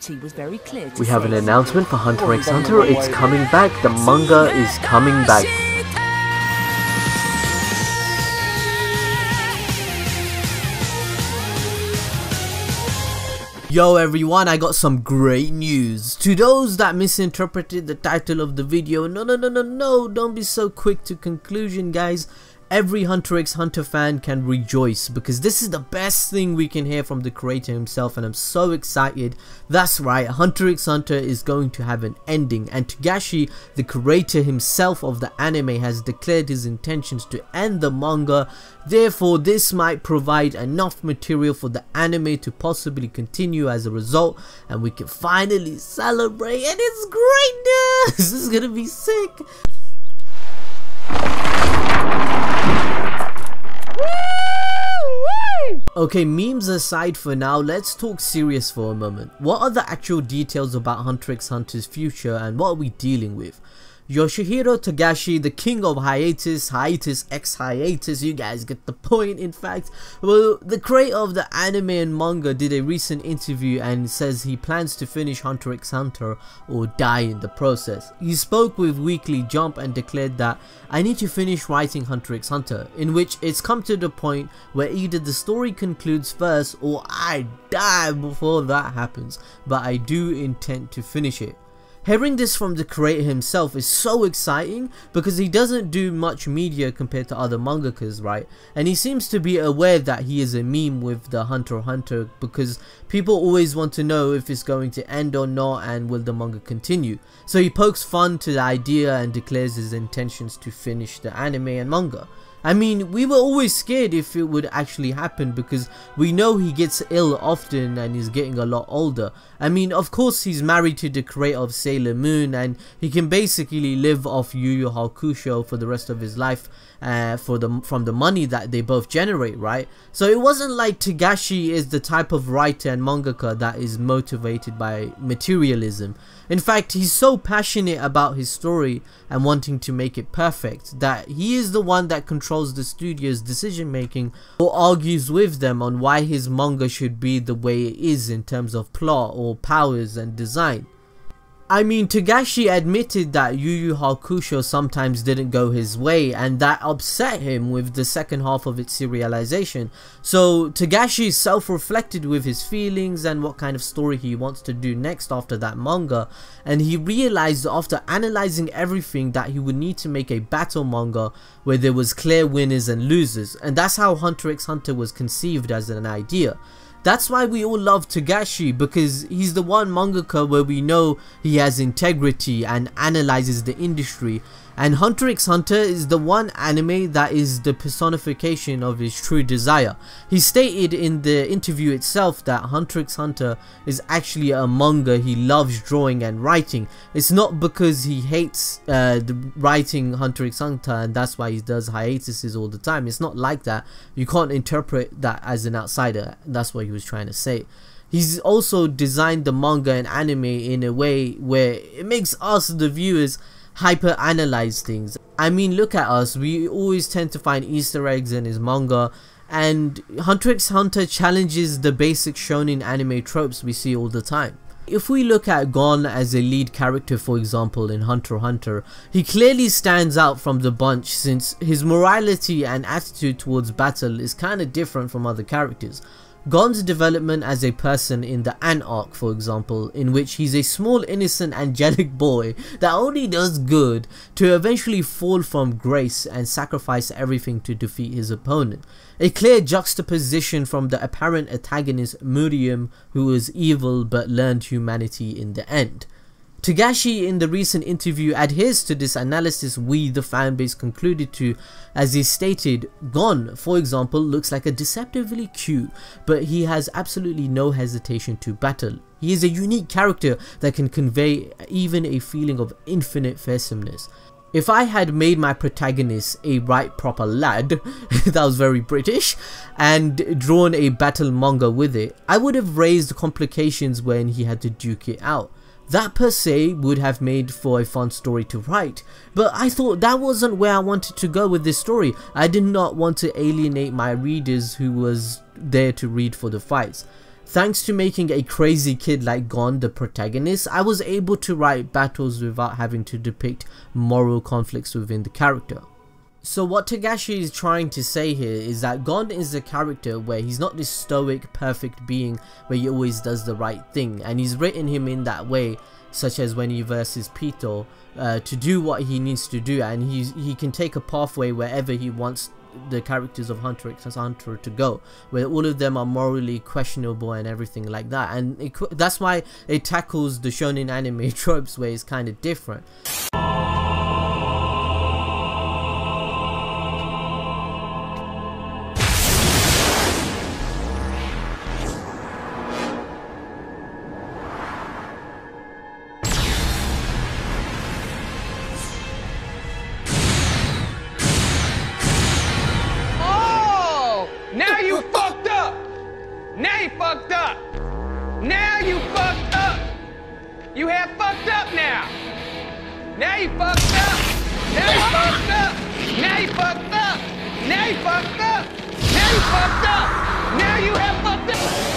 duty was very clear to We have an say. announcement for Hunter x Hunter. It's coming back. The manga is coming back. Yo everyone, I got some great news. To those that misinterpreted the title of the video, no, don't be so quick to conclusion, guys. Every Hunter x Hunter fan can rejoice because this is the best thing we can hear from the creator himself, and I'm so excited. That's right, Hunter x Hunter is going to have an ending, and Togashi, the creator himself of the anime, has declared his intentions to end the manga. Therefore, this might provide enough material for the anime to possibly continue as a result, and we can finally celebrate, and it's great news. This is gonna be sick. Okay, memes aside for now, let's talk serious for a moment. What are the actual details about Hunter x Hunter's future, and what are we dealing with? Yoshihiro Togashi, the king of hiatus x hiatus, you guys get the point. In fact, well, the creator of the anime and manga did a recent interview and says he plans to finish Hunter x Hunter or die in the process. He spoke with Weekly Jump and declared that I need to finish writing Hunter x Hunter, in which it's come to the point where either the story concludes first or I die before that happens, but I do intend to finish it. Hearing this from the creator himself is so exciting because he doesn't do much media compared to other mangakas, right? And he seems to be aware that he is a meme with the Hunter x Hunter because people always want to know if it's going to end or not and will the manga continue. So he pokes fun to the idea and declares his intentions to finish the anime and manga. I mean, we were always scared if it would actually happen because we know he gets ill often and he's getting a lot older. I mean, of course he's married to the creator of Sailor Moon and he can basically live off Yu Yu Hakusho for the rest of his life from the money that they both generate, right? So it wasn't like Togashi is the type of writer and mangaka that is motivated by materialism. In fact, he's so passionate about his story and wanting to make it perfect that he is the one that controls the studio's decision making or argues with them on why his manga should be the way it is in terms of plot or powers and design. I mean, Togashi admitted that Yu Yu Hakusho sometimes didn't go his way and that upset him with the second half of its serialization. So Togashi self-reflected with his feelings and what kind of story he wants to do next after that manga, and he realized after analyzing everything that he would need to make a battle manga where there was clear winners and losers, and that's how Hunter x Hunter was conceived as an idea. That's why we all love Togashi, because he's the one mangaka where we know he has integrity and analyzes the industry, and Hunter x Hunter is the one anime that is the personification of his true desire. He stated in the interview itself that Hunter x Hunter is actually a manga he loves drawing and writing. It's not because he hates writing Hunter x Hunter and that's why he does hiatuses all the time. It's not like that. You can't interpret that as an outsider. That's what he was trying to say. He's also designed the manga and anime in a way where it makes us, the viewers, hyper analyze things. I mean, look at us, we always tend to find Easter eggs in his manga, and Hunter x Hunter challenges the basic shonen anime tropes we see all the time. If we look at Gon as a lead character, for example, in Hunter x Hunter, he clearly stands out from the bunch since his morality and attitude towards battle is kinda different from other characters. Gon's development as a person in the Ant arc, for example, in which he's a small innocent angelic boy that only does good, to eventually fall from grace and sacrifice everything to defeat his opponent. A clear juxtaposition from the apparent antagonist Murium, who was evil but learned humanity in the end. Togashi in the recent interview adheres to this analysis we the fanbase concluded to, as he stated, Gon, for example, looks like a deceptively cute, but he has absolutely no hesitation to battle. He is a unique character that can convey even a feeling of infinite fearsomeness. If I had made my protagonist a right proper lad, that was very British, and drawn a battle manga with it, I would have raised complications when he had to duke it out. That per se would have made for a fun story to write, but I thought that wasn't where I wanted to go with this story. I did not want to alienate my readers who was there to read for the fights. Thanks to making a crazy kid like Gon the protagonist, I was able to write battles without having to depict moral conflicts within the character. So what Togashi is trying to say here is that Gon is a character where he's not this stoic, perfect being where he always does the right thing, and he's written him in that way, such as when he versus Pito, to do what he needs to do, and he can take a pathway wherever he wants the characters of Hunter x Hunter to go, where all of them are morally questionable and everything like that, and that's why it tackles the shonen anime tropes where it's kind of different. Now you fucked up! Now you fucked up! Now you fucked up! You have fucked up now! Now you fucked up! Now you fucked up! Now you fucked up! Now you fucked up! Now you fucked up! Now you have fucked up!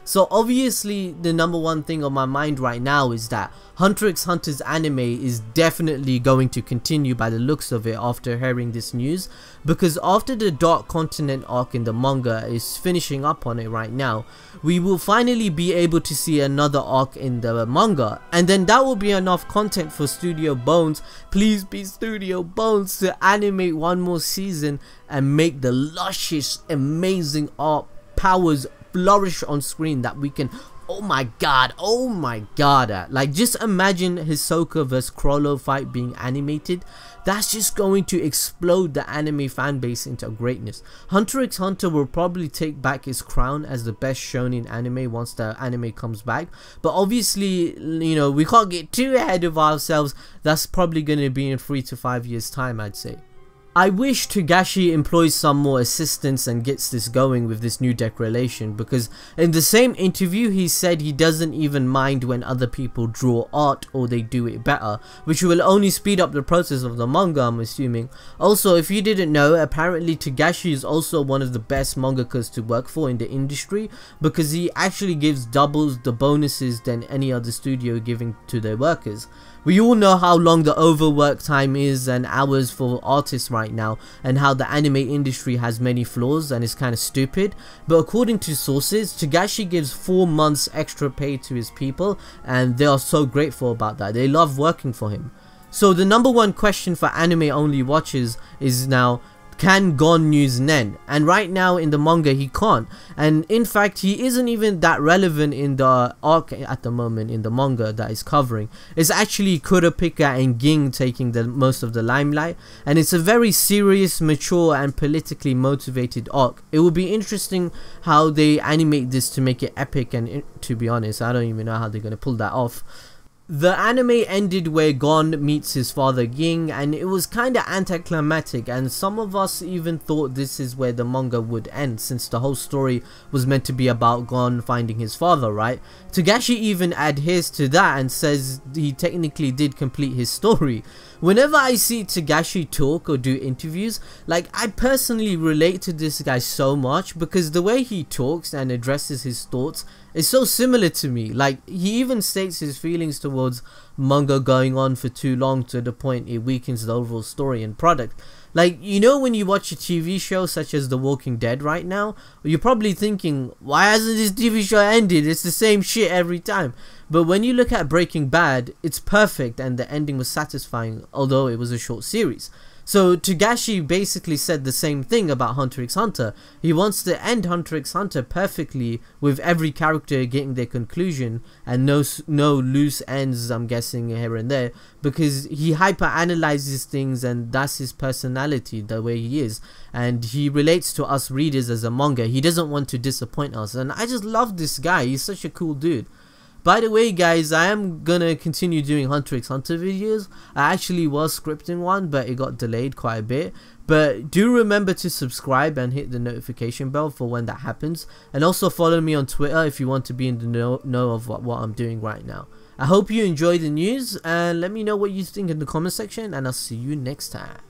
So obviously the number one thing on my mind right now is that Hunter x Hunter's anime is definitely going to continue by the looks of it after hearing this news, because after the Dark Continent arc in the manga is finishing up on it right now, we will finally be able to see another arc in the manga, and then that will be enough content for Studio Bones, please be Studio Bones, to animate one more season and make the luscious, amazing art powers flourish on screen that we can, oh my god at. Like, just imagine Hisoka vs Chrollo fight being animated. That's just going to explode the anime fan base into greatness. Hunter x Hunter will probably take back his crown as the best shonen anime once the anime comes back, but obviously, you know, we can't get too ahead of ourselves. That's probably going to be in 3 to 5 years time, I'd say. I wish Togashi employs some more assistance and gets this going with this new declaration, because in the same interview he said he doesn't even mind when other people draw art or they do it better, which will only speed up the process of the manga, I'm assuming. Also, if you didn't know, apparently Togashi is also one of the best mangakas to work for in the industry, because he actually gives doubles the bonuses than any other studio giving to their workers. We all know how long the overwork time is and hours for artists right now, and how the anime industry has many flaws and is kind of stupid, but according to sources, Togashi gives 4 months extra pay to his people, and they are so grateful about that. They love working for him. So the number one question for anime only watchers is now, can Gon use Nen? And right now in the manga he can't, and in fact he isn't even that relevant in the arc at the moment in the manga that is covering. It's actually Kurapika and Ging taking the most of the limelight, and it's a very serious, mature and politically motivated arc. It will be interesting how they animate this to make it epic, and to be honest, I don't even know how they're going to pull that off. The anime ended where Gon meets his father Ging, and it was kinda anticlimactic, and some of us even thought this is where the manga would end, since the whole story was meant to be about Gon finding his father, right? Togashi even adheres to that and says he technically did complete his story. Whenever I see Togashi talk or do interviews, like, I personally relate to this guy so much, because the way he talks and addresses his thoughts is so similar to me. Like, he even states his feelings towards manga going on for too long to the point it weakens the overall story and product. Like, you know, when you watch a TV show such as The Walking Dead right now, you're probably thinking, why hasn't this TV show ended? It's the same shit every time. But when you look at Breaking Bad, it's perfect and the ending was satisfying, although it was a short series. So Togashi basically said the same thing about Hunter x Hunter. He wants to end Hunter x Hunter perfectly, with every character getting their conclusion and no loose ends, I'm guessing, here and there, because he hyper analyzes things and that's his personality, the way he is, and he relates to us readers as a manga. He doesn't want to disappoint us, and I just love this guy. He's such a cool dude. By the way, guys, I am gonna continue doing Hunter x Hunter videos. I actually was scripting one, but it got delayed quite a bit. But do remember to subscribe and hit the notification bell for when that happens. And also follow me on Twitter if you want to be in the know of what I'm doing right now. I hope you enjoy the news, and let me know what you think in the comment section, and I'll see you next time.